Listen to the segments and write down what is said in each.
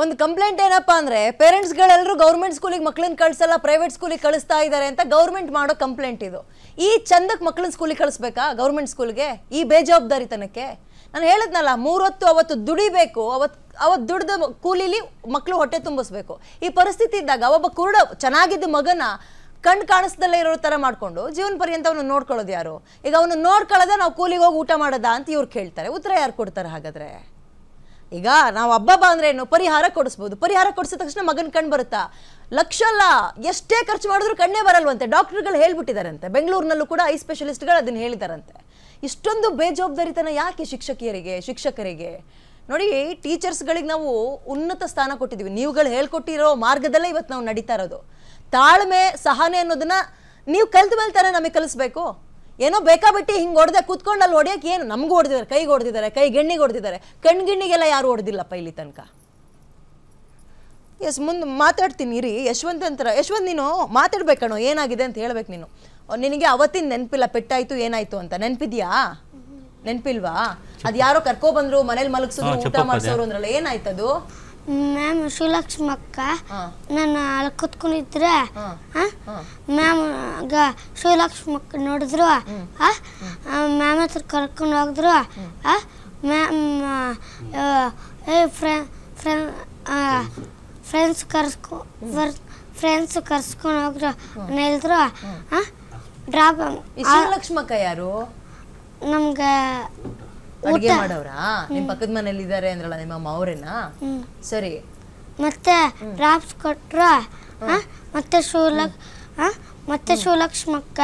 ಒಂದು ಕಂಪ್ಲೇಂಟ್ ಏನಪ್ಪಾ ಅಂದ್ರೆ ಪೇರೆಂಟ್ಸ್ಗಳೆಲ್ಲರೂ ಗೌರ್ಮೆಂಟ್ ಸ್ಕೂಲಿಗೆ ಮಕ್ಕಳನ್ನ ಕಳಿಸಲ್ಲ, ಪ್ರೈವೇಟ್ ಸ್ಕೂಲಿಗೆ ಕಳಿಸ್ತಾ ಇದ್ದಾರೆ ಅಂತ ಗೌರ್ಮೆಂಟ್ ಮಾಡೋ ಕಂಪ್ಲೇಂಟ್ ಇದು. ಈ ಚಂದಕ್ಕೆ ಮಕ್ಕಳನ್ನ ಸ್ಕೂಲಿಗೆ ಕಳಿಸ್ಬೇಕಾ ಗೌರ್ಮೆಂಟ್ ಸ್ಕೂಲ್ಗೆ? ಈ ಬೇಜವಾಬ್ದಾರಿತನಕ್ಕೆ ನಾನು ಹೇಳಿದ್ನಲ್ಲ, 3 ಹೊತ್ತು ಅವತ್ತು ದುಡಿಬೇಕು, ಅವತ್ತು ದುಡ್ದ ಕೂಲಿಲಿ ಮಕ್ಕಳು ಹೊಟ್ಟೆ ತುಂಬಿಸ್ಬೇಕು. ಈ ಪರಿಸ್ಥಿತಿ ಇದ್ದಾಗ ಒಬ್ಬ ಕುರುಡ ಚೆನ್ನಾಗಿದ್ದ ಮಗನ ಕಣ್ಣು ಕಾಣಿಸ್ದಲ್ಲೇ ಇರೋ ಥರ ಮಾಡ್ಕೊಂಡು ಜೀವನ ಪರ್ಯಂತ ಅವನು ನೋಡ್ಕೊಳ್ಳೋದು ಯಾರು? ಈಗ ಅವನು ನೋಡ್ಕೊಳ್ಳೋದ ನಾವು ಕೂಲಿಗೆ ಹೋಗಿ ಊಟ ಮಾಡೋದಾ ಅಂತ ಇವ್ರು ಕೇಳ್ತಾರೆ. ಉತ್ತರ ಯಾರು ಕೊಡ್ತಾರೆ ಹಾಗಾದ್ರೆ? ಈಗ ನಾವು ಹಬ್ಬ ಅಂದ್ರೆ ಏನು, ಪರಿಹಾರ ಕೊಡಿಸ್ಬೋದು. ಪರಿಹಾರ ಕೊಡಿಸಿದ ತಕ್ಷಣ ಮಗನ ಕಣ್ಣು ಬರುತ್ತಾ? ಲಕ್ಷ ಅಲ್ಲ, ಎಷ್ಟೇ ಖರ್ಚು ಮಾಡಿದ್ರು ಕಣ್ಣೇ ಬರಲ್ವಂತೆ. ಡಾಕ್ಟರ್ಗಳು ಹೇಳ್ಬಿಟ್ಟಿದಾರಂತೆ, ಬೆಂಗಳೂರಿನಲ್ಲೂ ಕೂಡ ಐ ಸ್ಪೆಷಲಿಸ್ಟ್ಗಳು ಅದನ್ನ ಹೇಳಿದಾರಂತೆ. ಇಷ್ಟೊಂದು ಬೇಜವಾಬ್ದಾರಿತನ ಯಾಕೆ ಶಿಕ್ಷಕರಿಗೆ? ನೋಡಿ, ಟೀಚರ್ಸ್ಗಳಿಗೆ ನಾವು ಉನ್ನತ ಸ್ಥಾನ ಕೊಟ್ಟಿದ್ದೀವಿ. ನೀವುಗಳು ಹೇಳ್ಕೊಟ್ಟಿರೋ ಮಾರ್ಗದಲ್ಲೇ ಇವತ್ತು ನಾವು ನಡೀತಾ ಇರೋದು. ತಾಳ್ಮೆ, ಸಹನೆ ಅನ್ನೋದನ್ನ ನೀವು ಕಲ್ತ ಮೇಲೆ ತಾನೇ ನಮಗೆ ಕಲಿಸ್ಬೇಕು. ಏನೋ ಬೇಕಾಬಿಟ್ಟು ಹಿಂಗೆ ಹೊಡೆದೆ ಕೂತ್ಕೊಂಡು ಅಲ್ಲಿ ಹೊಡೆಯೋಕೆ ಏನು? ನಮಗೂ ಹೊಡೆದಿದ್ದಾರೆ, ಕೈಗೆ ಹೊಡೆದಿದ್ದಾರೆ, ಗೆಣ್ಣಿಗೆ ಹೊಡೆದಿದ್ದಾರೆ. ಕಣ್ಗಿಣ್ಣಿಗೆಲ್ಲ ಯಾರು ಹೊಡೆದಿಲ್ಲಪ್ಪ ಇಲ್ಲಿ ತನಕ. ಎಸ್, ಮುಂದೆ ಮಾತಾಡ್ತೀನಿ ಇರಿ. ಯಶವಂತ್ ನೀನು ಮಾತಾಡ್ಬೇಕಣೋ, ಏನಾಗಿದೆ ಅಂತ ಹೇಳ್ಬೇಕು ನೀನು. ನಿನಗೆ ಅವತ್ತಿನ ನೆನಪಿಲ್ಲ, ಪೆಟ್ಟಾಯ್ತು ಏನಾಯ್ತು ಅಂತ ನೆನಪಿದ್ಯಾ? ನೆನಪಿಲ್ವಾ? ಅದು ಯಾರೋ ಕರ್ಕೊ ಬಂದ್ರು, ಮನೇಲಿ ಮಲಗಿಸಿದ್ರು, ಊಟ ಮಾಡಿಸೋರು ಅಂದ್ರಲ್ಲ, ಏನಾಯ್ತದು? ಮ್ಯಾಮ್ ಶ್ರೀಲಕ್ಷ್ಮಿ ಅಕ್ಕ ನಾನು ಅಲ್ಲಿ ಕೂತ್ಕೊಂಡಿದ್ರೆ ಮ್ಯಾಮ್ ಶ್ರೀಲಕ್ಷ್ಮಿ ಅಕ್ಕ ನೋಡಿದ್ರು, ಮ್ಯಾಮ್ ಹತ್ರ ಕರ್ಕೊಂಡು ಹೋಗಿದ್ರು. ಮ್ಯಾಮ್ ಫ್ರೆಂಡ್ಸ್ ಕರ್ಸ್ಕೊಂಡು ಹೋಗಿದ್ರು ಹೇಳಿದ್ರು. ಡ್ರಾಪ್ ಶ್ರೀಲಕ್ಷ್ಮಿ ಅಕ್ಕ ಯಾರು? ನಮ್ಗೆ ಅಡುಗೆ ಮಾಡೋರಾ? ನಿಮ್ ಪಕ್ಕದ ಮನೇಲಿ ಇದ್ದಾರೆ ಅಂದ್ರಲ್ಲ ನಿಮ್ಮ ಅಮ್ಮ, ಅವರೇನಾ? ಸರಿ. ಮತ್ತೆ ಡ್ರಾಪ್ಸ್ ಕೊಟ್ರು. ಮತ್ತೆ ಶಿವಲಕ್ಷ್ಮಿ ಅಕ್ಕ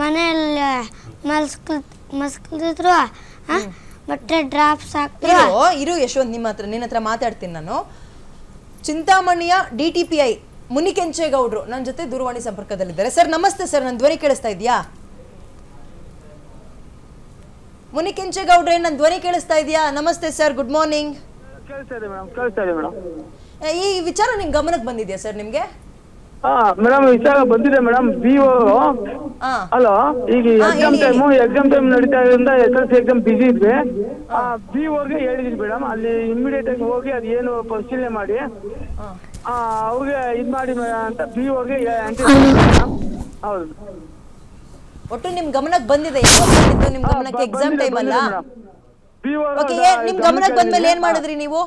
ಮನೆಯಲ್ಲಿ ಮಸ್ಕಿದ್ರು. ಮತ್ತೆ ಡ್ರಾಪ್ಸ್ ಹಾಕ್ರು. ಇರು ಯಶವಂತ್, ನಿನ್ನ ಹತ್ರ ಮಾತಾಡ್ತೀನಿ ನಾನು. ಚಿಂತಾಮಣಿಯ DTPI ಮುನಿಕೆಂಚೇಗೌಡ್ರು ನನ್ನ ಜೊತೆ ದೂರವಾಣಿ ಸಂಪರ್ಕದಲ್ಲಿದ್ದಾರೆ. ಸರ್ ನಮಸ್ತೆ ಸರ್, ನನ್ನ ಧ್ವನಿ ಕೇಳಿಸ್ತಾ ಇದೆಯಾ? ಮುನಿಕೆಂಚೇಗೌಡ್ರೆ, ನನ್ನ ಧ್ವನಿ ಕೇಳಿಸ್ತಾ ಇದೆಯಾ? ನಮಸ್ತೆ ಸರ್, ಗುಡ್ ಮಾರ್ನಿಂಗ್. ಈ ವಿಚಾರ ನಿಮ್ ಗಮನಕ್ಕೆ ಬಂದಿದ್ಯಾ ಸರ್ ನಿಮ್ಗೆ? ಮೇಡಮ್ ವಿಚಾರ ಬಂದಿದೆ ಮೇಡಮ್. BO ಹಲೋ, ಈಗ ಎಕ್ಸಾಮ್ ಟೈಮ್ ನಡೀತಾ ಇರೋದ್ರಿಂದ SSLC ಎಕ್ಸಾಮ್ ಬಿಸಿ ಇದ್ವಿ. BOಗೆ ಹೇಳಿದ್ವಿ ಮೇಡಮ್, ಅಲ್ಲಿ ಇಮಿಡಿಯೇಟ್ ಆಗಿ ಹೋಗಿ ಅದೇನು ಪರಿಶೀಲನೆ ಮಾಡಿ ಅವ್ರಿಗೆ ಇದು ಮಾಡಿ ಅಂತ BOಗೆ ಹೌದು. ಒಟ್ಟು ನಿಮ್ ಗಮನಕ್ಕೆ ಬಂದಿದೆ? ನಿಮ್ ಗಮನಕ್ಕೆ ಎಕ್ಸಾಮ್ ಟೈಮ್ ಅಲ್ಲ? ನಿಮ್ ಗಮನಕ್ಕೆ ಬಂದ್ಮೇಲೆ ಏನ್ ಮಾಡಿದ್ರಿ ನೀವು?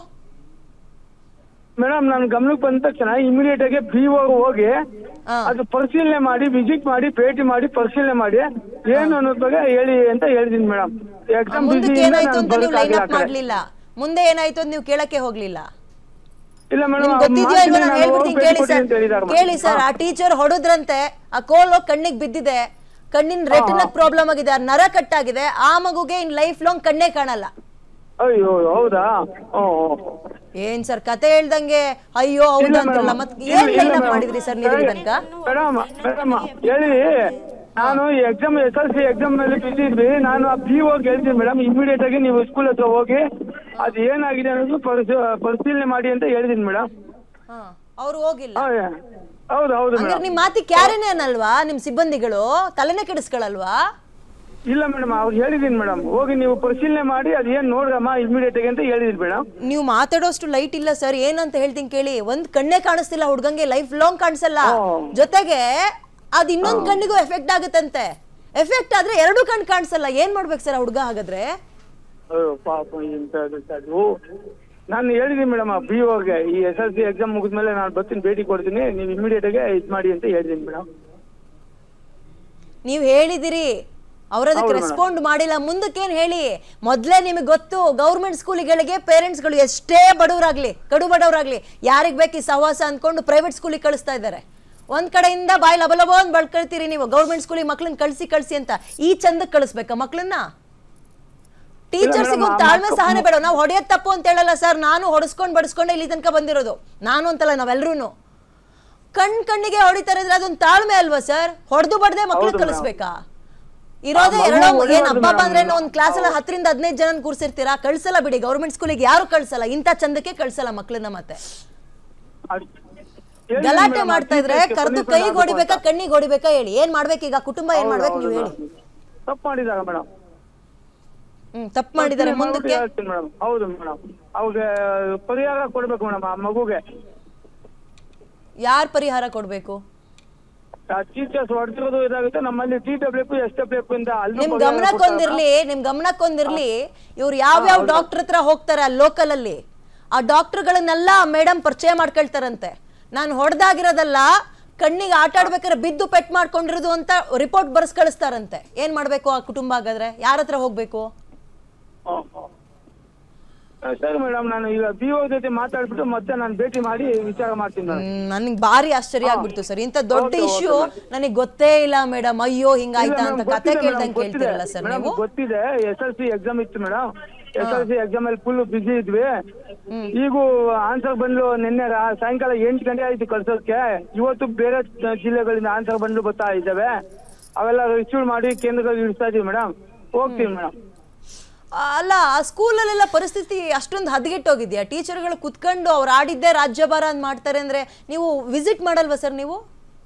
ಮೇಡಮ್ ನನ್ ಗಮನಕ್ಕೆ ಬಂದ ತಕ್ಷಣ ಇಮಿಡಿಯೇಟ್ ಆಗಿ BO ಹೋಗಿ ಅದು ಪರಿಶೀಲನೆ ಮಾಡಿ, ವಿಸಿಟ್ ಮಾಡಿ, ಭೇಟಿ ಮಾಡಿ, ಪರಿಶೀಲನೆ ಮಾಡಿ ಏನು ಅನ್ನೋದ್ ಬಗ್ಗೆ ಹೇಳಿ ಅಂತ ಹೇಳಿದೀನಿ ಮೇಡಮ್. ಎಕ್ಸಾಮ್ ಏನಾಯ್ತು ಅಂತ ನೀವು ಲೈನ್ ಅಪ್ ಮಾಡ್ಲಿಲ್ಲ? ಮುಂದೆ ಏನಾಯ್ತು ಅಂತ ನೀವು ಕೇಳಕ್ಕೆ ಹೋಗ್ಲಿಲ್ಲ? ಇಲ್ಲ ಮೇಡಮ್, ಗೊತ್ತಿದ್ಯೋ ಇಲ್ವೋ ನಾನು ಹೇಳ್ಬಿಡ್ತೀನಿ, ಕೇಳಿ ಸರ್. ಆ ಟೀಚರ್ ಹೊಡೆದ್ರಂತೆ, ಆ ಕೋಲ್ ಕಣ್ಣಿಗೆ ಬಿದ್ದಿದೆ, ಕಣ್ಣಿನ ರೆಟಿನಲ್ ಪ್ರಾಬ್ಲಮ್ ಆಗಿದೆ, ನರ ಕಟ್ಟಾಗಿದೆ. ಆ ಮಗುಗೆ ಇನ್ ಲೈಫ್ ಲಾಂಗ್ ಕಣ್ಣೇ ಕಾಣಲ್ಲ. ಅಯ್ಯೋ ಹೌದಾ? ಏನ್ ಸರ್ ಕತೆ ಹೇಳ್ದಂಗೆ ಅಯ್ಯೋ ಹೌದಾ ಅಂತಲ್ಲ? ಮತ್ತೆ ಏನ್ ಲೈನ್ ಅಪ್ ಮಾಡಿದ್ರಿ ಸರ್ ನೀವು ಇಲ್ಲಿ ತನಕ? ಮೇಡಮ್ ಹೇಳಿ, ನಾನು ಎಕ್ಸಾಮ್ SSLC ಎಕ್ಸಾಮ್ ನಲ್ಲಿ ಬಿಸಿ ಇದ್ವಿ. ನಾನು ಆ BOಗೆ ಹೇಳ್ತೀನಿ ಮೇಡಮ್, ಇಮಿಡಿಯೇಟ್ ಆಗಿ ನೀವು ಸ್ಕೂಲ್ ಹತ್ರ ಹೋಗಿ ಅದು ಏನಾಗಿದೆ ಅನ್ನೋದು ಪರಿಶೀಲನೆ ಮಾಡಿ ಅಂತ ಹೇಳಿದೀನಿ ಮೇಡಮ್. ಅವ್ರು ಹೋಗಿಲ್ಲ? ಹೌದು. ನಿಮ್ ಮಾತಿ ಕ್ಯಾರೇನೆ ಅನ್ನಲ್ವಾ ನಿಮ್ ಸಿಬ್ಬಂದಿಗಳು? ತಲೆನೇ ಕೆಡಿಸ್ಕೊಳಲ್ವಾ? ಇಲ್ಲ ಮೇಡಮ್, ಅವ್ರು ಹೇಳಿದೀನಿ ಮೇಡಮ್, ಹೋಗಿ ನೀವು ಪರಿಶೀಲನೆ ಮಾಡಿ ಅದೇನ್ ನೋಡ್ರಮ್ಮ ಇಮಿಡಿಯೇಟ್ ಆಗಿ ಅಂತ ಹೇಳಿದ್ರಿ ಮೇಡಮ್. ನೀವು ಮಾತಾಡೋಷ್ಟು ಲೈಟ್ ಇಲ್ಲ ಸರ್. ಏನಂತ ಹೇಳ್ತೀನಿ ಕೇಳಿ. ಒಂದ್ ಕಣ್ಣೇ ಕಾಣಿಸ್ತಿಲ್ಲ ಹುಡ್ಗಂಗೆ, ಲೈಫ್ ಲಾಂಗ್ ಕಾಣಿಸಲ್ಲ. ಜೊತೆಗೆ ಅದ್ ಇನ್ನೊಂದ್ ಕಣ್ಣಿಗೂ ಎಫೆಕ್ಟ್ ಆಗುತ್ತಂತೆ. ಎಫೆಕ್ಟ್ ಆದ್ರೆ 2 ಕಣ್ಣು ಕಾಣಿಸಲ್ಲ. ಏನ್ ಮಾಡ್ಬೇಕು ಸರ್ ಹುಡ್ಗ ಹಾಗಾದ್ರೆ? ಪಾಪ ನಾನು ಹೇಳಿದೀನಿ ಮೇಡಮ್ BOಗೆ, ಈ SSLC ಎಕ್ಸಾಮ್ ಮುಗಿದ್ಮೇಲೆ ನಾನು ಬರ್ತೀನಿ, ಭೇಟಿ ಕೊಡ್ತೀನಿ, ನೀವು ಇಮಿಡಿಯೇಟ್ ಆಗಿ ಇದು ಮಾಡಿ ಅಂತ ಹೇಳಿದೀನಿ ಮೇಡಮ್. ನೀವು ಹೇಳಿದಿರಿ, ಅವ್ರದಕ್ಕೆ ರೆಸ್ಪಾಂಡ್ ಮಾಡಿಲ್ಲ. ಮುಂದಕ್ಕೇನ್ ಹೇಳಿ? ಮೊದ್ಲೇ ನಿಮಗೆ ಗೊತ್ತು, ಗೌರ್ಮೆಂಟ್ ಸ್ಕೂಲಿಗಳಿಗೆ ಪೇರೆಂಟ್ಸ್ಗಳು ಎಷ್ಟೇ ಬಡವರಾಗ್ಲಿ, ಕಡು ಬಡವರಾಗ್ಲಿ, ಯಾರಿಗ್ ಬೇಕು ಈ ಸಹವಾಸ ಅಂದ್ಕೊಂಡು ಪ್ರೈವೇಟ್ ಸ್ಕೂಲಿಗೆ ಕಳಿಸ್ತಾ ಇದ್ದಾರೆ. ಒಂದ್ ಕಡೆಯಿಂದ ಬಾಯ್ ಲಬಲಬೋ ಅಂತ ಬಳ್ಕೊಳ್ತೀರಿ ನೀವು, ಗೌರ್ಮೆಂಟ್ ಸ್ಕೂಲಿಗೆ ಮಕ್ಳನ್ನ ಕಳ್ಸಿ ಅಂತ. ಈ ಚಂದಕ್ಕೆ ಕಳಿಸ್ಬೇಕಾ ಮಕ್ಳನ್ನ? ಟೀಚರ್ಸಿಗೂ ತಾಳ್ಮೆ ಸಹನೆ ಬೇಡ. ನಾವು ಹೊಡೆಯೋದ್ ತಪ್ಪು ಅಂತ ಹೇಳಲ್ಲ ಸರ್. ನಾನು ಬಡಿಸ್ಕೊಂಡೆ ಇಲ್ಲಿ ತನಕ ಬಂದಿರೋದು. ನಾನು ಅಂತಲ್ಲ, ನಾವೆಲ್ಲರೂ ಕಣ್ಣಿಗೆ ಹೊಡಿತಾರೆ ಅಂದ್ರೆ ಅದೊಂದು ತಾಳ್ಮೆ ಅಲ್ವಾ ಸರ್? ಹೊಡೆದು ಬಡ್ದೆ ಮಕ್ಳಿಗೆ ಕಳಿಸ್ಬೇಕಾ? ಇರೋದೇ ಏನ್ ಹಬ್ಬ ಅಂದ್ರೆ ಒಂದ್ ಕ್ಲಾಸ್ ಅಲ್ಲಿ 10 ರಿಂದ 15 ಜನ ಕೂರ್ಸಿರ್ತೀರಾ? ಕಳ್ಸಲ್ಲ ಬಿಡಿ. ಗೌರ್ಮೆಂಟ್ ಸ್ಕೂಲಿಗೆ ಯಾರು ಕಳ್ಸಲ್ಲ, ಇಂಥ ಚಂದಕ್ಕೆ ಕಳ್ಸಲ್ಲ ಮಕ್ಳನ್ನ. ಮತ್ತೆ ಗಲಾಟೆ ಮಾಡ್ತಾ ಇದ್ರೆ ಕರೆದು ಕೈಗೆ ಹೊಡಿಬೇಕಾ, ಕಣ್ಣಿಗೆ ಹೊಡಿಬೇಕಾ ಹೇಳಿ? ಏನ್ ಮಾಡ್ಬೇಕೀಗ? ಕುಟುಂಬ ಏನ್ ಮಾಡ್ಬೇಕು ನೀವು ಹೇಳಿ? ತಪ್ಪು ಮಾಡಿದಾಗ ಮೇಡಮ್ ತಪ್ಪು ಮಾಡಿದ್ದಾರೆ ಮುಂದಕ್ಕೆ ಹೇಳ್ತೀನಿ ಮೇಡಮ್. ಹೌದು ಮೇಡಮ್, ಅವ್ರಿಗೆ ಪರಿಹಾರ ಕೊಡ್ಬೇಕು ಮೇಡಮ್. ಆ ಮಗುಗೆ ಯಾರು ಪರಿಹಾರ ಕೊಡ್ಬೇಕು? ಟೀಚರ್ಸ್ ಹೊಡೆದಿರೋದು ಇದಾಗುತ್ತೆ. ನಮ್ಮಲ್ಲಿ TWF SWF ಇಂದ ನಿಮ್ ಗಮನಕ್ಕೊಂದಿರ್ಲಿ ಇವ್ರು ಯಾವ್ಯಾವ ಡಾಕ್ಟರ್ ಹತ್ರ ಹೋಗ್ತಾರೆ ಆ ಲೋಕಲ್ ಅಲ್ಲಿ, ಆ ಡಾಕ್ಟರ್ಗಳನ್ನೆಲ್ಲ ಮೇಡಮ್ ಪರಿಚಯ ಮಾಡ್ಕೊಳ್ತಾರಂತೆ. ನಾನು ಹೊಡೆದಾಗಿರೋದಲ್ಲ, ಕಣ್ಣಿಗೆ ಆಟ ಆಡ್ಬೇಕಾದ್ರೆ ಬಿದ್ದು ಪೆಟ್ ಮಾಡ್ಕೊಂಡಿರೋದು ಅಂತ ರಿಪೋರ್ಟ್ ಬರ್ಸ್ ಕಳಿಸ್ತಾರಂತೆ. ಏನ್ ಮಾಡ್ಬೇಕು ಆ ಕುಟುಂಬ? ಹಾಗಾದ್ರೆ ಯಾರ ಹತ್ರ ಹೋಗ್ಬೇಕು? ಸರಿ ಮೇಡಮ್, ನಾನು ಈಗ BO ಜೊತೆ ಮಾತಾಡ್ಬಿಟ್ಟು ಮತ್ತೆ ನಾನು ಭೇಟಿ ಮಾಡಿ ವಿಚಾರ ಮಾಡ್ತೀನಿ ಮೇಡಮ್. ನನಗೆ ಭಾರಿ ಆಶ್ಚರ್ಯ ಆಗ್ಬಿಡ್ತು ಸರ್. ಇಂಥ ದೊಡ್ಡ ಇಶ್ಯೂ ನನಗೆ ಗೊತ್ತೇ ಇಲ್ಲ ಮೇಡಮ್. ಅಯ್ಯೋ ಹಿಂಗಾಯ್ತಾ ಅಂತ ಕತೆ ಕೇಳ್ದಂಗೆ ಕೇಳ್ತಿರಲ್ಲ ಸರ್ ನೀವು. ಗೊತ್ತಿದೆ, SLC ಎಕ್ಸಾಮ್ ಇತ್ತು ಮೇಡಮ್. SLC ಎಕ್ಸಾಮ್ ಅಲ್ಲಿ ಫುಲ್ ಬಿಸಿ ಇದ್ವಿ. ಈಗೂ ಆನ್ಸರ್ ಬಂದ್ಲು ನಿನ್ನೆ ಸಾಯಂಕಾಲ 8 ಗಂಟೆ ಆಯ್ತು ಕಳ್ಸೋದಕ್ಕೆ. ಇವತ್ತು ಬೇರೆ ಜಿಲ್ಲೆಗಳಿಂದ ಆನ್ಸರ್ ಬಂದ್ಲು ಬರ್ತಾ ಇದ್ದಾವೆ. ಅವೆಲ್ಲ ರಿಸೀವ್ ಮಾಡಿ ಕೇಂದ್ರದಲ್ಲಿ ಇಳಿಸ್ತಾ ಇದೀವಿ ಮೇಡಮ್. ಹೋಗ್ತೀವಿ ಮೇಡಮ್. ಅಲ್ಲ, ಆ ಸ್ಕೂಲಲ್ಲೆಲ್ಲ ಪರಿಸ್ಥಿತಿ ಅಷ್ಟೊಂದು ಹದಗೆಟ್ಟೋಗಿದ್ಯಾ? ಟೀಚರ್ಗಳು ಕುತ್ಕೊಂಡು ಅವ್ರು ಆಡಿದ್ದೇ ರಾಜ್ಯಭಾರ ಅಂತ ಮಾಡ್ತಾರೆ ಅಂದ್ರೆ ನೀವು ವಿಸಿಟ್ ಮಾಡಲ್ವಾ ಸರ್? ನೀವು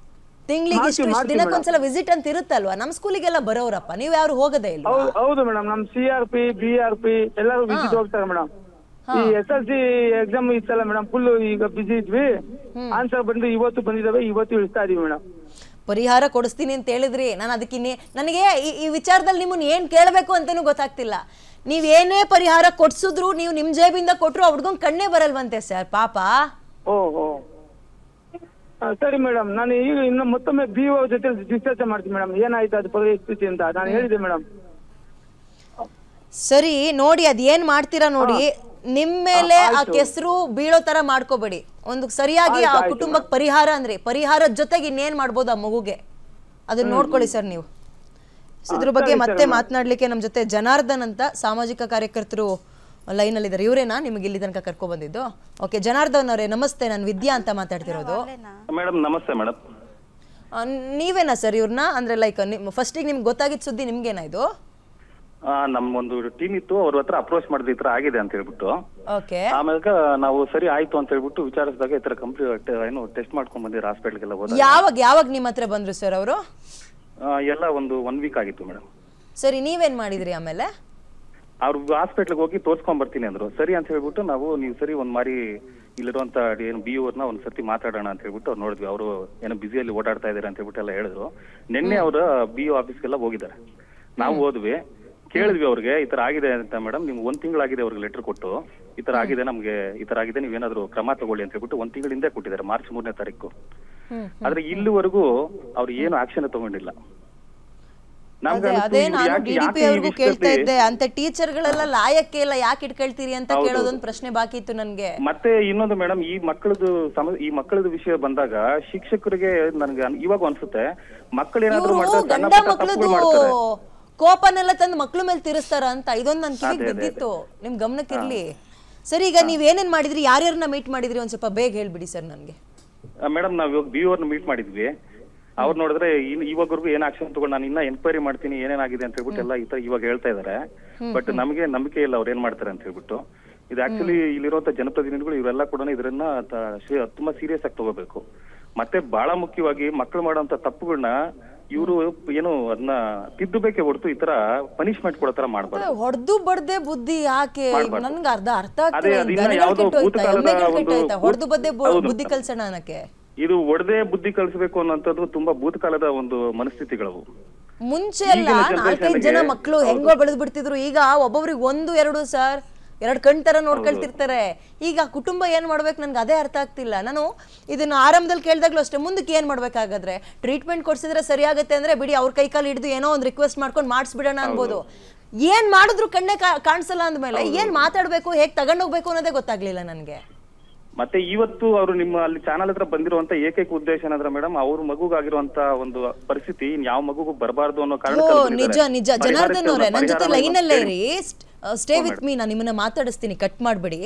ತಿಂಗಳಿಗೆ ಇಷ್ಟು ದಿನಕ್ಕೊಂದ್ಸಲ ವಿಸಿಟ್ ಅಂತ ಇರುತ್ತಲ್ವಾ? ನಮ್ಮ ಸ್ಕೂಲಿಗೆಲ್ಲ ಬರೋರಪ್ಪ, ನೀವು ಯಾರು ಹೋಗದೇ ಇಲ್ಲ? ಹೌದು ಮೇಡಮ್, ನಮ್ CRP BRP ಎಲ್ಲರೂ ವಿಸಿಟ್ ಹೋಗ್ತಾರೆ ಮೇಡಮ್. ಈ SLC ಎಕ್ಸಾಮ್ ಇತ್ತಲ್ಲ ಮೇಡಮ್, ಫುಲ್ ಈಗ ಬಿಸಿ ಇದ್ವಿ. ಆನ್ಸರ್ ಬಂದು ಇವತ್ತು ಬಂದಿದ್ದಾವೆ, ಇವತ್ತು ಇಳಿಸ್ತಾ ಇದೀವಿ ಮೇಡಮ್. ಪರಿಹಾರ ಕೊಡಿಸ್ತೀನಿ ಅಂತ ಹೇಳಿದ್ರಿ. ನಾನು ಅದಕ್ಕೆ ನನಗೆ ಈ ವಿಚಾರದಲ್ಲಿ ನಿಮ್ಮನ್ನ ಏನ್ ಕೇಳಬೇಕು ಅಂತಾನೂ ಗೊತ್ತಾಗ್ತಿಲ್ಲ. ನೀವ್ ಏನೇ ಪರಿಹಾರ ಕೊಡ್ಸಿದ್ರು, ನೀವು ನಿಮ್ ಜೇಬಿಂದ ಕೊಟ್ರು ಆ ಹುಡ್ಗಂಗ್ ಕಣ್ಣೇ ಬರಲ್ವಂತೆ ಸರ್, ಪಾಪ. ಓಹೋ, ಸರಿ ಮೇಡಮ್, ನಾನು ಈಗ ಇನ್ನು ಮತ್ತೊಮ್ಮೆ BO ಜೊತೆ ಡಿಸ್ಕಸ್ ಮಾಡ್ತೀನಿ ಮೇಡಮ್, ಏನಾಯ್ತು ಅದು ಪರಿಸ್ಥಿತಿ ಅಂತ. ನಾನು ಹೇಳಿದೆ ಮೇಡಮ್. ಸರಿ ನೋಡಿ, ಅದ್ ಏನ್ ಮಾಡ್ತೀರಾ ನೋಡಿ. ನಿಮ್ ಮೇಲೆ ಆ ಕೆಸರು ಬೀಳೋ ತರ ಮಾಡ್ಕೋಬೇಡಿ. ಒಂದು ಸರಿಯಾಗಿ ಆ ಕುಟುಂಬಕ್ಕೆ ಪರಿಹಾರ ಅಂದ್ರೆ ಪರಿಹಾರದ ಜೊತೆಗೆ ಇನ್ನೇನ್ ಮಾಡ್ಬೋದು ಆ ಮಗುಗೆ ಅದನ್ನ ನೋಡ್ಕೊಳ್ಳಿ ಸರ್ ನೀವು. ಇದ್ರ ಬಗ್ಗೆ ಮತ್ತೆ ಮಾತನಾಡ್ಲಿಕ್ಕೆ ನಮ್ ಜೊತೆ ಜನಾರ್ದನ್ ಅಂತ ಸಾಮಾಜಿಕ ಕಾರ್ಯಕರ್ತರು ಲೈನ್ ಅಲ್ಲಿ ಇದ್ದಾರೆ. ಇವರೇನಾ ನಿಮಗೆ ಇಲ್ಲಿ ತನಕ ಕರ್ಕೊ ಬಂದಿದ್ದು? ಓಕೆ, ಜನಾರ್ದನ್ ಅವರೇ ನಮಸ್ತೆ. ನಾನು ವಿದ್ಯಾ ಅಂತ ಮಾತಾಡ್ತಿರೋದು. ಮೇಡಮ್ ನಮಸ್ತೆ ಮೇಡಮ್. ನೀವೇನಾ ಸರ್ ಇವ್ರನ್ನ? ಅಂದ್ರೆ ಲೈಕ್ ಫಸ್ಟಿಗೆ ನಿಮ್ಗೆ ಗೊತ್ತಾಗಿದ್ದ ಸುದ್ದಿ ನಿಮ್ಗೇನಾ ಇದು? ನಮ್ಗೊಂದು ಟೀಮ್ ಇತ್ತು, ಅವ್ರ ಹತ್ರ ಅಪ್ರೋಚ್ ಮಾಡಿದ ಈ ತರ ಆಗಿದೆ ಅಂತ ಹೇಳ್ಬಿಟ್ಟು. ಆಮೇಲೆ ನಾವು ಸರಿ ಆಯ್ತು ಅಂತ ಹೇಳ್ಬಿಟ್ಟು ವಿಚಾರಿಸಿದಾಗ ಈ ತರ ಕಂಪ್ಲೀಟ್ ಏನು ಟೆಸ್ಟ್ ಮಾಡ್ಕೊಂಡ್ ಬಂದಿದ್ರು ಹಾಸ್ಪಿಟಲ್ಗೆಲ್ಲ ಹೋದಾಗ. ಯಾವಾಗ ನಿಮ್ಮ ಹತ್ರ ಬಂದ್ರು ಸರ್ ಅವರು? ಎಲ್ಲ ಒಂದು 1 ವೀಕ್ ಆಗಿತ್ತು ಮೇಡಮ್. ಸರಿ, ನೀವೇನ್ ಮಾಡಿದ್ರಿ ಆಮೇಲೆ? ಅವ್ರು ಹಾಸ್ಪಿಟ್ಲಿಗೆ ಹೋಗಿ ತೋರ್ಸ್ಕೊಂಡ್ ಬರ್ತೀನಿ ಅಂದ್ರು. ಸರಿ ಅಂತ ಹೇಳ್ಬಿಟ್ಟು ನೀವು ಸರಿ ಒಂದ್ ಮಾರಿ ಇಲ್ಲಿರುವಂತ ಏನು BO ಅವ್ರನ್ನ ಒಂದ್ ಸರ್ತಿ ಮಾತಾಡೋಣ ಅಂತ ಹೇಳ್ಬಿಟ್ಟು ಅವ್ರು ನೋಡಿದ್ವಿ. ಅವರು ಏನೋ ಬಿಸಿಯಲ್ಲಿ ಓಡಾಡ್ತಾ ಇದಾರೆ ಅಂತ ಹೇಳ್ಬಿಟ್ಟು ಎಲ್ಲ ಹೇಳಿದ್ರು. ನಿನ್ನೆ ಅವ್ರ BO ಆಫೀಸ್ಗೆಲ್ಲ ಹೋಗಿದ್ದಾರೆ. ನಾವು ಹೋದ್ವಿ, ಕೇಳಿದ್ವಿ ಅವ್ರಿಗೆ ಈ ತರ ಆಗಿದೆ ಅಂತ. ಮೇಡಮ್ ನಿಮ್ಗೆ 1 ತಿಂಗಳಾಗಿದೆ ಅವ್ರಿಗೆ ಲೆಟರ್ ಕೊಟ್ಟು, ಈ ತರ ಆಗಿದೆ, ನಮ್ಗೆ ಈ ತರ ಆಗಿದೆ, ನೀವೇನಾದ್ರು ಕ್ರಮ ತಗೊಳ್ಳಿ ಅಂತ ಹೇಳ್ಬಿಟ್ಟು 1 ತಿಂಗಳ ಹಿಂದೆ ಕೊಟ್ಟಿದ್ದಾರೆ, ಮಾರ್ಚ್ 3ನೇ ತಾರೀಕು. ಆದ್ರೆ ಇಲ್ಲಿವರೆಗೂ ಅವ್ರು ಏನು ಆಕ್ಷನ್ ತಗೊಂಡಿಲ್ಲ. ಅದೇ ನಾನು DDP ಅವ್ರಿಗೂ ಕೇಳ್ತಾ ಇದ್ದೆ, ಅಂತ ಟೀಚರ್ಗಳೆಲ್ಲ ಲಾಯಕ್ಕೆ ಇಲ್ಲ, ಯಾಕೆ ಇಟ್ಕೊಳ್ತೀರಿ ಅಂತ ಕೇಳೋದೊಂದು ಪ್ರಶ್ನೆ ಬಾಕಿ ಇತ್ತು ನನ್ಗೆ. ಮತ್ತೆ ಇನ್ನೊಂದು ಮೇಡಮ್, ಈ ಮಕ್ಕಳದು ವಿಷಯ ಬಂದಾಗ ಶಿಕ್ಷಕರಿಗೆ ನನ್ಗೆ ಇವಾಗ ಅನ್ಸುತ್ತೆ, ಮಕ್ಕಳು ಏನಾದ್ರು ಮಾಡ್ತಾರೆ, ಕೋಪನೆಲ್ಲ ತಂದು ಮಕ್ಳ ಮೇಲೆ ತೀರಿಸ್ತಾರ ಅಂತ. ಇದೊಂದು ನನ್ ಕಿವಿಗೆ ಬಿದ್ದಿತ್ತು, ನಿಮ್ ಗಮನಕ್ಕಿರ್ಲಿ. ಸರಿ, ಈಗ ನೀವ್ ಏನೇನ್ ಮಾಡಿದ್ರಿ, ಯಾರ್ಯಾರನ್ನ ಮೀಟ್ ಮಾಡಿದ್ರಿ ಒಂದ್ ಸ್ವಲ್ಪ ಬೇಗ ಹೇಳ್ಬಿಡಿ ಸರ್ ನನ್ಗೆ. ಮೇಡಮ್ ನಾವ್ ಇವಾಗ BO ಅವ್ರನ್ನ ಮೀಟ್ ಮಾಡಿದ್ವಿ. ಅವ್ರು ನೋಡಿದ್ರೆ ಇವಾಗವರೆಗೂ ಏನ್ ಆಕ್ಷನ್ ತಗೊಂಡು ನಾನು ಇನ್ನ ಎನ್ಕ್ವೈರಿ ಮಾಡ್ತೀನಿ ಏನೇನಾಗಿದೆ ಅಂತ ಹೇಳ್ಬಿಟ್ಟು ಎಲ್ಲ ಇವಾಗ ಹೇಳ್ತಾ ಇದಾರೆ. ಬಟ್ ನಮಗೆ ನಂಬಿಕೆ ಇಲ್ಲ ಅವ್ರು ಏನ್ ಮಾಡ್ತಾರೆ ಅಂತ ಹೇಳ್ಬಿಟ್ಟು. ಇದು ಆಕ್ಚುಲಿ ಇಲ್ಲಿರುವಂತ ಜನಪ್ರತಿನಿಧಿಗಳು ಇವರೆಲ್ಲ ಕೂಡ ಇದನ್ನ ತುಂಬಾ ಸೀರಿಯಸ್ ಆಗಿ ತಗೋಬೇಕು. ಮತ್ತೆ ಬಹಳ ಮುಖ್ಯವಾಗಿ ಮಕ್ಕಳು ಮಾಡುವಂತ ತಪ್ಪುಗಳನ್ನ ಇವರು ಏನು ಅದನ್ನ ತಿದ್ದಬೇಕೆ ಹೊರತು ಈ ತರ ಪನಿಷ್ಮೆಂಟ್ ಕೊಡೋ ತರ ಮಾಡ್ಬಾರ್ದು. ಹೊಡೆದು ಬಡ್ದೆ ಬುದ್ಧಿ ಯಾಕೆ? ನನ್ಗೆ ಅರ್ಧ ಹೊಡೆದು ಬದ್ದೆ ಬುದ್ಧಿ ಕಲ್ಸೋಣ ಅನ್ನಕ್ಕೆ. ಇದು ಒಡೆದೇ ಬುದ್ಧಿ ಕಲಿಸಬೇಕು ಅನ್ನೋಂಥದ್ದು ತುಂಬಾ ಭೂತಕಾಲದ ಒಂದು ಮನಸ್ಥಿತಿಗಳು. ಮುಂಚೆ ಎಲ್ಲ 4-5 ಜನ ಮಕ್ಕಳು ಹೆಂಗೋ ಬೆಳೆದ್ ಬಿಡ್ತಿದ್ರು. ಈಗ ಒಬ್ಬೊಬ್ರಿಗೆ 1-2 ಸರ್, 2 ಕಣ್ ತರ ನೋಡ್ಕೊಳ್ತಿರ್ತಾರೆ. ಈಗ ಕುಟುಂಬ ಏನ್ ಮಾಡ್ಬೇಕು ನನ್ಗೆ ಅದೇ ಅರ್ಥ ಆಗ್ತಿಲ್ಲ. ನಾನು ಇದನ್ನ ಆರಂಭದಲ್ಲಿ ಕೇಳಿದಾಗ್ಲೂ ಅಷ್ಟೇ, ಮುಂದಕ್ಕೆ ಏನ್ ಮಾಡ್ಬೇಕಾಗಾದ್ರೆ ಟ್ರೀಟ್ಮೆಂಟ್ ಕೊಡ್ಸಿದ್ರೆ ಸರಿ ಆಗತ್ತೆ ಅಂದ್ರೆ ಬಿಡಿ, ಅವ್ರ ಕೈ ಕಾಲು ಹಿಡಿದು ಏನೋ ಒಂದು ರಿಕ್ವೆಸ್ಟ್ ಮಾಡ್ಕೊಂಡು ಮಾಡಿಸ್ಬಿಡೋಣ ಅನ್ಬೋದು. ಏನ್ ಮಾಡಿದ್ರು ಕಣ್ಣೆ ಕಾಣಿಸಲ್ಲ ಅಂದ್ಮೇಲೆ ಏನ್ ಮಾತಾಡ್ಬೇಕು, ಹೇಗ್ ತಗೊಂಡೋಗ್ಬೇಕು ಅನ್ನೋದೇ ಗೊತ್ತಾಗ್ಲಿಲ್ಲ ನನ್ಗೆ. ಮತ್ತೆ ಇವತ್ತು ಅವರು ನಿಮ್ಮ ಅಲ್ಲಿ ಚಾನಲ್ ಹತ್ರ ಬಂದಿರುವಂತ ಏಕೈಕ ಉದ್ದೇಶ ಏನಂದ್ರೆ ಮೇಡಮ್, ಅವ್ರ ಮಗುಗಾಗಿರುವಂತ ಒಂದು ಪರಿಸ್ಥಿತಿ ಯಾವ ಮಗುಗೂ ಬರಬಾರ್ದು ಅನ್ನೋ ಕಾರಣ. ನಿಜ ಜನಾರ್ದನ್ ಅವರೇ, ನನ್ನ ಜೊತೆ ಲೈನ್ ಅಲ್ಲೇ ಇರಿ, ಸ್ಟೇ ವಿತ್ ಮೀ. ನಾನು ನಿಮ್ಮನ್ನ ಮಾತಾಡಿಸ್ತೀನಿ, ಕಟ್ ಮಾಡ್ಬಿಡಿ.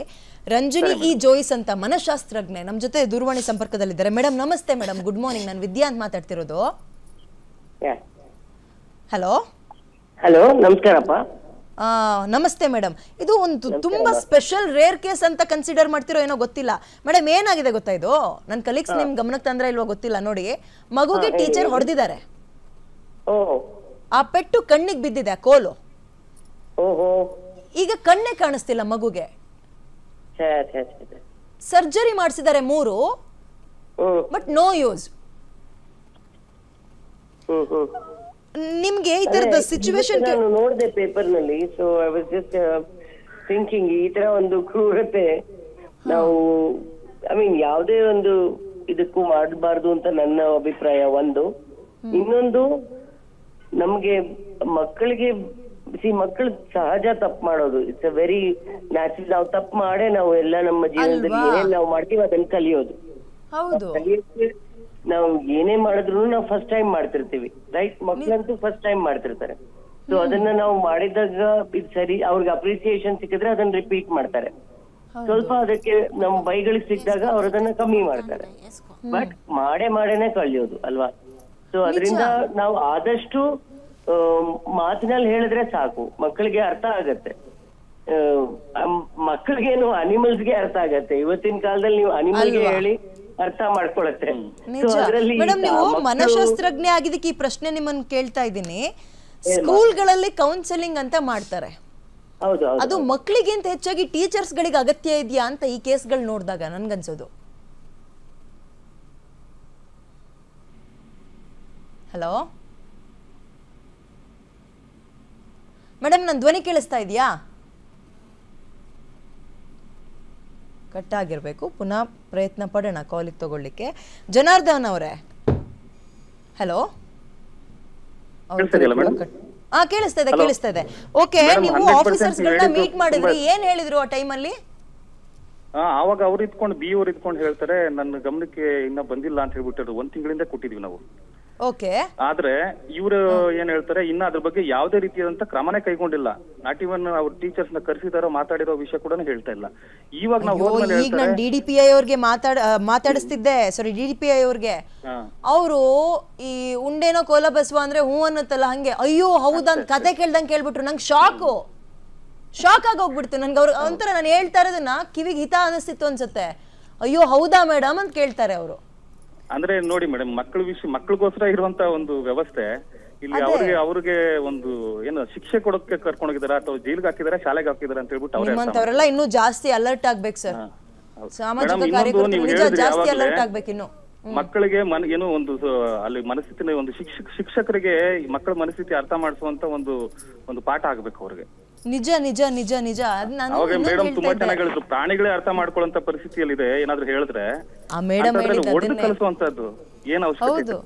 ರಂಜನಿ ಇ ಜೋಯಿಸ್ ಅಂತ ಮನಃಶಾಸ್ತ್ರಜ್ಞೆ ನಮ್ಮ ಜೊತೆ ದೂರವಾಣಿ ಸಂಪರ್ಕದಲ್ಲಿದ್ದಾರೆ. ಮೇಡಮ್ ನಮಸ್ತೆ. Madam good morning. ನಾನು ವಿದ್ಯಾ ಅಂತ ಮಾತಾಡ್ತಿರೋದು. ಹಲೋ ನಮಸ್ಕಾರಪ್ಪ. ನಮಸ್ತೆ ಮೇಡಮ್. ಇದು ಒಂದು ತುಂಬಾ ಸ್ಪೆಷಲ್ ರೇರ್ ಕೇಸ್ ಅಂತ ಕನ್ಸಿಡರ್ ಮಾಡ್ತಿರೋ ಏನೋ ಗೊತ್ತಿಲ್ಲ. ಮೇಡಮ್ ಏನಾಗಿದೆ ಗೊತ್ತಾ, ಇದು ನನ್ನ ಕಲೀಗ್ಸ್ ನಿಮ್ ಗಮನಕ್ಕೆ ತಂದ್ರೆ ಇಲ್ವೋ ಗೊತ್ತಿಲ್ಲ. ನೋಡಿ, ಮಗುಗೆ ಟೀಚರ್ ಹೊಡೆದಿದ್ದಾರೆ. ಆ ಪೆಟ್ಟು ಕಣ್ಣಿಗೆ ಬಿದ್ದಿದೆ, ಕೋಲು. ಓಹೋ. ಈಗ ಕಣ್ಣೇ ಕಾಣಿಸ್ತಿಲ್ಲ ಮಗುಗೆ. ಸರ್ಜರಿ ಮಾಡಿಸಿದ್ದಾರೆ 3, ಬಟ್ ನೋ ಯೂಸ್. ನಿಮ್ಗೆ ಈ ತರದ ಸಿಚುವೇಶನ್ ನಾನು ನೋಡಿದೆ ಪೇಪರ್ ನಲ್ಲಿ. So I was just thinking, ಈ ತರ ಒಂದು ಕ್ರೂರತೆ ನಾವು ಐ ಮೀನ್ ಯಾವುದೇ ಒಂದು ಇದಕ್ಕೂ ಮಾಡಬಾರ್ದು ಅಂತ ನನ್ನ ಅಭಿಪ್ರಾಯ. ಒಂದು ಇನ್ನೊಂದು, ನಮ್ಗೆ ಮಕ್ಕಳಿಗೆ ಮಕ್ಕಳು ಸಹಜ ತಪ್ಪು ಮಾಡೋದು. It's a very natural. ನಾವು ತಪ್ಪು ಮಾಡೇ ನಾವು ಎಲ್ಲ ನಮ್ಮ ಜೀವನದಲ್ಲಿ ಏನೇನ್ ನಾವು ಮಾಡ್ತೀವಿ ಅದನ್ನ ಕಲಿಯೋದು. ಕಲಿಯೋಕೆ ನಾವು ಏನೇ ಮಾಡಿದ್ರು ನಾವು ಫಸ್ಟ್ ಟೈಮ್ ಮಾಡ್ತಿರ್ತೀವಿ, ರೈಟ್? ಮಕ್ಕಳಂತೂ ಫಸ್ಟ್ ಟೈಮ್ ಮಾಡ್ತಿರ್ತಾರೆ. ಸೊ ಅದನ್ನ ನಾವು ಮಾಡಿದಾಗ ಇದು ಸರಿ, ಅವ್ರಿಗೆ ಅಪ್ರಿಸಿಯೇಷನ್ ಸಿಕ್ಕಿದ್ರೆ ಅದನ್ನ ರಿಪೀಟ್ ಮಾಡ್ತಾರೆ. ಸ್ವಲ್ಪ ಅದಕ್ಕೆ ನಮ್ ಬೈಗಳಿಗೆ ಸಿಕ್ಕಿದಾಗ ಅವ್ರು ಅದನ್ನ ಕಮ್ಮಿ ಮಾಡ್ತಾರೆ. ಬಟ್ ಮಾಡೇನೆ ಕಲಿಯೋದು ಅಲ್ವಾ? ಸೊ ಅದರಿಂದ ನಾವು ಆದಷ್ಟು ಮಾತಿನಲ್ಲಿ ಹೇಳಿದ್ರೆ ಸಾಕು, ಮಕ್ಕಳಿಗೆ ಅರ್ಥ ಆಗತ್ತೆ. ಮಕ್ಕಳಿಗೇನು ಅನಿಮಲ್ಸ್ಗೆ ಅರ್ಥ ಆಗತ್ತೆ. ಇವತ್ತಿನ ಕಾಲದಲ್ಲಿ ನೀವು ಅನಿಮಲ್ಗೆ ಹೇಳಿ ಅರ್ಥ ಮಾಡ್ಕೊಳತ್ತೆ. ಮೇಡಮ್, ನೀವು ಮನಶಾಸ್ತ್ರಜ್ಞ ಆಗಿದ್ದಕ್ಕೆ ಈ ಪ್ರಶ್ನೆ ನಿಮ್ಮನ್ನ ಕೇಳ್ತಾ ಇದ್ದೀನಿ. ಸ್ಕೂಲ್ಗಳಲ್ಲಿ ಕೌನ್ಸೆಲಿಂಗ್ ಅಂತ ಮಾಡ್ತಾರೆ, ಅದು ಮಕ್ಕಳಿಗಿಂತ ಹೆಚ್ಚಾಗಿ ಟೀಚರ್ಸ್ ಗಳಿಗೆ ಅಗತ್ಯ ಇದೆಯಾ ಅಂತ ಈ ಕೇಸ್ಗಳು ನೋಡಿದಾಗ ನನ್ಗನ್ಸೋದು. ಹಲೋ ಮೇಡಮ್, ನನ್ನ ಧ್ವನಿ ಕೇಳಿಸ್ತಾ ಇದೆಯಾ? ಕಟ್ ಆಗಿರ್ಬೇಕು, ಪುನಃ ಪ್ರಯತ್ನ ಪಡೋಣ ಕಾಲಿಗೆ ತಗೊಳ್ಳಿಕ್ಕೆ. ಜನಾರ್ದನ್ ಅವರೇ, ಹಲೋ. ಕೇಳಿಸ್ತಾ ಇದೆ. ಓಕೆ, ನೀವು ಆಫೀಸರ್ಸ್ ಗಳನ್ನ ಮೀಟ್ ಮಾಡಿದ್ರಿ, ಏನ್ ಹೇಳಿದ್ರು ಆ ಟೈಮಲ್ಲಿ? ಆವಾಗ ಅವ್ರು ಇದ್ಕೊಂಡು ಬಿ ಅವ್ರು ಇದ್ಕೊಂಡು ಹೇಳ್ತಾರೆ, ನನ್ನ ಗಮನಕ್ಕೆ ಇನ್ನ ಬಂದಿಲ್ಲ ಅಂತ ಹೇಳ್ಬಿಟ್ಟು 1 ತಿಂಗಳಿಂದ ಕೊಟ್ಟಿದ್ವಿ ನಾವು. ಓಕೆ. ಆದ್ರೆ ಇವ್ರು ಏನ್ ಹೇಳ್ತಾರೆ, ಇನ್ನ ಅದ್ರ ಬಗ್ಗೆ ಯಾವುದೇ ರೀತಿಯಾದಂತ ಕ್ರಮನೇ ಕೈಗೊಂಡಿಲ್ಲ. ನಾಟ್ ಇವನ್ ಅವ್ರ ಟೀಚರ್ಸ್ ನ ಕರೆಸಿದಾರೋ ಮಾತಾಡಿರೋ ವಿಷಯ ಕೂಡ ಹೇಳ್ತಾ ಇಲ್ಲ. ಇವಾಗ ನಾವು ಈಗ ನಾನು DDPI ಅವ್ರಿಗೆ ಮಾತಾಡಿಸ್ತಿದ್ದೆ, ಸಾರಿ DDPI ಅವ್ರಿಗೆ. ಅವರು ಈ ಉಂಡೇನೋ ಕೋಲ ಬಸವ ಅಂದ್ರೆ ಹೂ ಅನ್ನತ್ತಲ್ಲ, ಹಂಗೆ ಅಯ್ಯೋ ಹೌದಂತ ಕತೆ ಕೇಳ್ದಂಗೆ ಕೇಳ್ಬಿಟ್ರು. ನಂಗೆ ಶಾಕ್ ಆಗಿ ಹೋಗ್ಬಿಡ್ತು. ನನ್ಗೆ ಅವ್ರು ಒಂಥರ ನಾನು ಹೇಳ್ತಾ ಇರೋದನ್ನ ಕಿವಿಗೆ ಹಿತ ಅನಿಸ್ತಿತ್ತು ಅನ್ಸುತ್ತೆ. ಅಯ್ಯೋ ಹೌದಾ ಮೇಡಮ್ ಅಂತ ಕೇಳ್ತಾರೆ ಅವರು. ಅಂದ್ರೆ ನೋಡಿ ಮೇಡಮ್, ಮಕ್ಕಳಿಗೋಸ್ಕರ ಇರುವಂತ ಒಂದು ವ್ಯವಸ್ಥೆ ಇಲ್ಲಿ ಅವ್ರಿಗೆ ಒಂದು ಏನು ಶಿಕ್ಷೆ ಕೊಡೋಕೆ ಕರ್ಕೊಂಡೋಗಿದಾರ ಅಥವಾ ಜೈಲ್ಗೆ ಹಾಕಿದಾರ, ಶಾಲೆಗೆ ಹಾಕಿದಾರ ಅಂತ ಹೇಳ್ಬಿಟ್ಟು ಅವರೆಲ್ಲ ಇನ್ನೂ ಜಾಸ್ತಿ ಅಲರ್ಟ್ ಆಗ್ಬೇಕು ಸರ್. ಸಾಮಾಜಿಕ ಕಾರ್ಯಕರ್ತರು ಜಾಸ್ತಿ ಅಲರ್ಟ್ ಆಗ್ಬೇಕು. ಇನ್ನು ಮಕ್ಕಳಿಗೆ ಏನು ಒಂದು ಅಲ್ಲಿ ಮನಸ್ಥಿತಿನ ಒಂದು ಶಿಕ್ಷಕರಿಗೆ ಮಕ್ಕಳ ಮನಸ್ಥಿತಿ ಅರ್ಥ ಮಾಡಿಸುವಂತ ಒಂದು ಪಾಠ ಆಗ್ಬೇಕು ಅವ್ರಿಗೆ. ನಿಜ ನಿಜ ನಿಜ ನಿಜ. ಅವಾಗ ಮೇಡಮ್ ತುಂಬಾ ಚೆನ್ನಾಗಿ ಹೇಳಿದ್ರು, ಪ್ರಾಣಿಗಳೇ ಅರ್ಥ ಮಾಡ್ಕೊಳ್ಳುವಂತ ಪರಿಸ್ಥಿತಿಯಲ್ಲಿದೆ. ಏನಾದ್ರು ಹೇಳಿದ್ರೆ ಕಲಿಸುವಂತದ್ದು ಏನ್ ಅವಶ್ಯಕತೆ?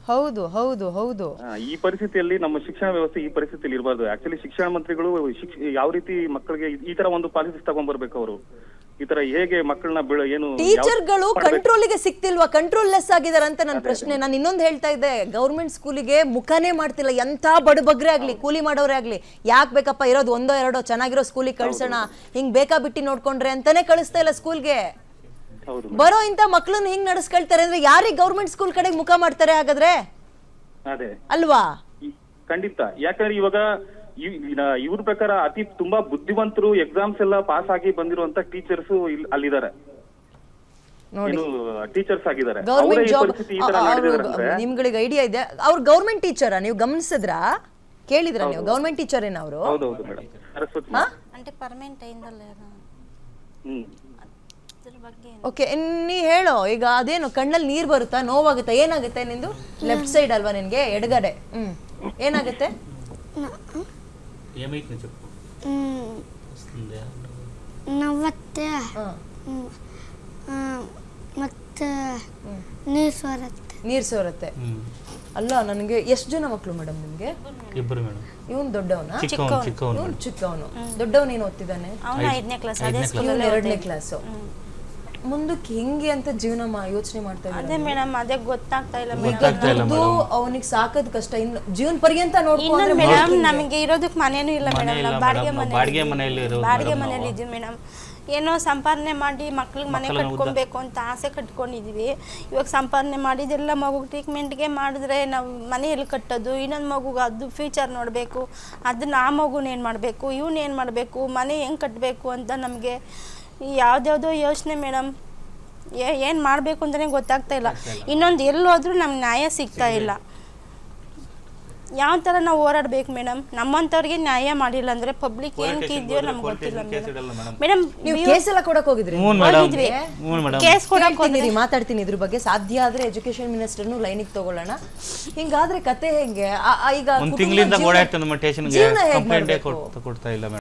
ಹೌದು ಹೌದು ಹೌದು. ಈ ಪರಿಸ್ಥಿತಿಯಲ್ಲಿ ನಮ್ಮ ಶಿಕ್ಷಣ ವ್ಯವಸ್ಥೆ ಈ ಪರಿಸ್ಥಿತಿಯಲ್ಲಿ ಇರಬಾರ್ದು. ಆಕ್ಚುಲಿ ಶಿಕ್ಷಣ ಮಂತ್ರಿಗಳು ಯಾವ ರೀತಿ ಮಕ್ಕಳಿಗೆ ಈ ತರ ಒಂದು ಪಾಲಿಸಿ ತಗೊಂಡ್ಬರ್ಬೇಕು. ಅವರು ಈ ತರ ಹೇಗೆ ಮಕ್ಕಳನ್ನ ಏನು ಟೀಚರ್ಗಳು ಕಂಟ್ರೋಲಿಗೆ ಸಿಕ್ತಿಲ್ವಾ, ಕಂಟ್ರೋಲ್ ಲೆಸ್ ಆಗಿದಾರ ಅಂತ ನನ್ನ ಪ್ರಶ್ನೆ. ನಾನು ಇನ್ನೊಂದು ಹೇಳ್ತಾ ಇದ್ದೆ, ಗೌರ್ಮೆಂಟ್ ಸ್ಕೂಲಿಗೆ ಮುಖನೇ ಮಾಡ್ತಿಲ್ಲ. ಎಂತ ಬಡಬಗ್ರೆ ಆಗ್ಲಿ, ಕೂಲಿ ಮಾಡೋರೇ ಆಗ್ಲಿ, ಯಾಕೆ ಬೇಕಪ್ಪ ಇರೋದು 1-2 ಚೆನ್ನಾಗಿರೋ ಸ್ಕೂಲಿಗೆ ಕಳ್ಸೋಣ, ಹಿಂಗ್ ಬೇಕಾ ಬಿಟ್ಟು ನೋಡ್ಕೊಂಡ್ರೆ ಅಂತಾನೆ ಕಳಿಸ್ತಾ ಇಲ್ಲ ಸ್ಕೂಲ್ಗೆ. ಬರೋ ಇಂತ ಮಕ್ಳನ್ನ ಹಿಂಗ್ ನಡೆಸ್ಕೊಳ್ತಾರೆ ಅಂದ್ರೆ ಯಾರಿಗೆ ಗೌರ್ಮೆಂಟ್ ಸ್ಕೂಲ್ ಕಡೆಗೆ ಮುಖ ಮಾಡ್ತಾರೆ ಹಾಗಾದ್ರೆ? ಅಲ್ವಾ? ಖಂಡಿತ. ಯಾಕಂದ್ರೆ ಇವಾಗ ಇವ್ರ ಪ್ರಕಾರ ತುಂಬಾ ಬುದ್ಧಿವಂತರು, ಎಕ್ಸಾಮ್ಸ್ ಎಲ್ಲ ಪಾಸ್ ಆಗಿ ಬಂದಿರುವಂತ ಟೀಚರ್ಸ್ ಅಲ್ಲಿದ್ದಾರೆ, ಟೀಚರ್ಸ್ ಆಗಿದ್ದಾರೆ. ನಿಮ್ಗಳಿಗೆ ಐಡಿಯಾ ಇದೆ ಅವ್ರು ಗೌರ್ಮೆಂಟ್ ಟೀಚರ್? ನೀವು ಗಮನಿಸಿದ್ರಾ, ಕೇಳಿದ್ರ ನೀವು? ಗೌರ್ಮೆಂಟ್ ಟೀಚರ್ ಏನ ಅವರು? ಓಕೆ, ನೀ ಹೇಳೋ ಈಗ. ಅದೇನು ಕಣ್ಣಲ್ಲಿ ನೀರ್ ಬರುತ್ತಾ, ನೋವಾಗುತ್ತಾ, ಏನಾಗುತ್ತೆ ನಿಂದು? ಲೆಫ್ಟ್ ಸೈಡ್ ಅಲ್ವಾ ನಿನ್ಗೆ, ಎಡಗಡೆ? ಏನಾಗುತ್ತೆ? ನೀರ್ ಸೋರತ್ತೆ. ಅಲ್ಲ, ನನಗೆ ಎಷ್ಟು ಜನ ಮಕ್ಕಳು ಮೇಡಮ್ ನಿಮ್ಗೆ? ಇವನ್ ದೊಡ್ಡವನ? ಚಿಕ್ಕವನು. ದೊಡ್ಡವನ್ ಏನ್ ಓದ್ತಿದ್ದಾನೆ? 2ನೇ ಕ್ಲಾಸ್. ಮುಂದಕ್ಕೆ ಹೆಂಗೆ ಅಂತ ಜೀವನ ಯೋಚನೆ ಮಾಡ್ತಾ ಇದ್ದಾರೆ ಮೇಡಮ್. ಅದೇ ಗೊತ್ತಾಗ್ತಾ ಇಲ್ಲ. ಅವನಿಗೆ ಸಾಕದ್ ಕಷ್ಟ, ಇನ್ನು ಜೀವನ ಪರ್ಯಂತ ನೋಡ್ಕೊಂಡ್ರೆ ಮೇಡಮ್ ನಮಗೆ ಇರೋದಕ್ಕೆ ಮನೇನೂ ಇಲ್ಲ ಮೇಡಮ್. ಬಾಡಿಗೆ ಮನೇಲಿ ಇದೀವಿ ಮೇಡಮ್. ಏನೋ ಸಂಪಾದನೆ ಮಾಡಿ ಮಕ್ಳಿಗೆ ಮನೆ ಕಟ್ಕೊಬೇಕು ಅಂತ ಆಸೆ ಕಟ್ಕೊಂಡಿದೀವಿ. ಇವಾಗ ಸಂಪಾದನೆ ಮಾಡಿದೆಲ್ಲ ಮಗು ಟ್ರೀಟ್ಮೆಂಟ್ಗೆ ಮಾಡಿದ್ರೆ ನಾವು ಮನೆ ಎಲ್ಲಿ ಕಟ್ಟೋದು? ಇನ್ನೊಂದು ಮಗುಗೆ ಅದು ಫ್ಯೂಚರ್ ನೋಡಬೇಕು, ಅದನ್ನ ಆ ಮಗುನ ಏನು ಮಾಡಬೇಕು, ಇವನು ಏನು ಮಾಡಬೇಕು, ಮನೆ ಹೆಂಗೆ ಕಟ್ಟಬೇಕು ಅಂತ ನಮಗೆ ಯಾವುದ್ಯಾವುದೋ ಯೋಚನೆ ಮೇಡಮ್. ಏನು ಮಾಡಬೇಕು ಅಂತಲೇ ಗೊತ್ತಾಗ್ತಾ ಇಲ್ಲ. ಇನ್ನೊಂದು ಎಲ್ಲೋದ್ರೂ ನಮ್ಗೆ ನ್ಯಾಯ ಸಿಗ್ತಾ ಇಲ್ಲ. ಯಾವ ಥರ ನಾವು ಹೋರಾಡ್ಬೇಕು ಮೇಡಮ್? ನಮ್ಮಂಥವ್ರಿಗೆ ನ್ಯಾಯ ಮಾಡಿಲ್ಲ ಅಂದರೆ ಪಬ್ಲಿಕ್ ಏನಕ್ಕೆ ಇದೆಯೋ ನಮ್ಗೆ ಗೊತ್ತಿಲ್ಲ ಮೇಡಮ್. ನೀವು ಕೇಸ್ ಎಲ್ಲ ಕೊಡಕ್ ಹೋಗಿದ್ರಿ? ಕೇಸ್ ಕೊಡಕ್ ಹೋಗಿದ್ರಿ. ಮಾತಾಡ್ತೀನಿ ಇದ್ರ ಬಗ್ಗೆ. ಸಾಧ್ಯ ಆದ್ರೆ ಎಜುಕೇಶನ್ ಮಿನಿಸ್ಟರ್ನು ಲೈನಿಗೆ ತಗೊಳ್ಳೋಣ. ಹಿಂಗಾದ್ರೆ ಕತೆ ಹೆಂಗೆ? ಈಗ ಒಂದು ತಿಂಗಳಿಂದ ಓಡಾಡ್ತಾನೆ, ಜೀವನ ಹೇಗೆ ಮಾಡ್ಬೇಕು?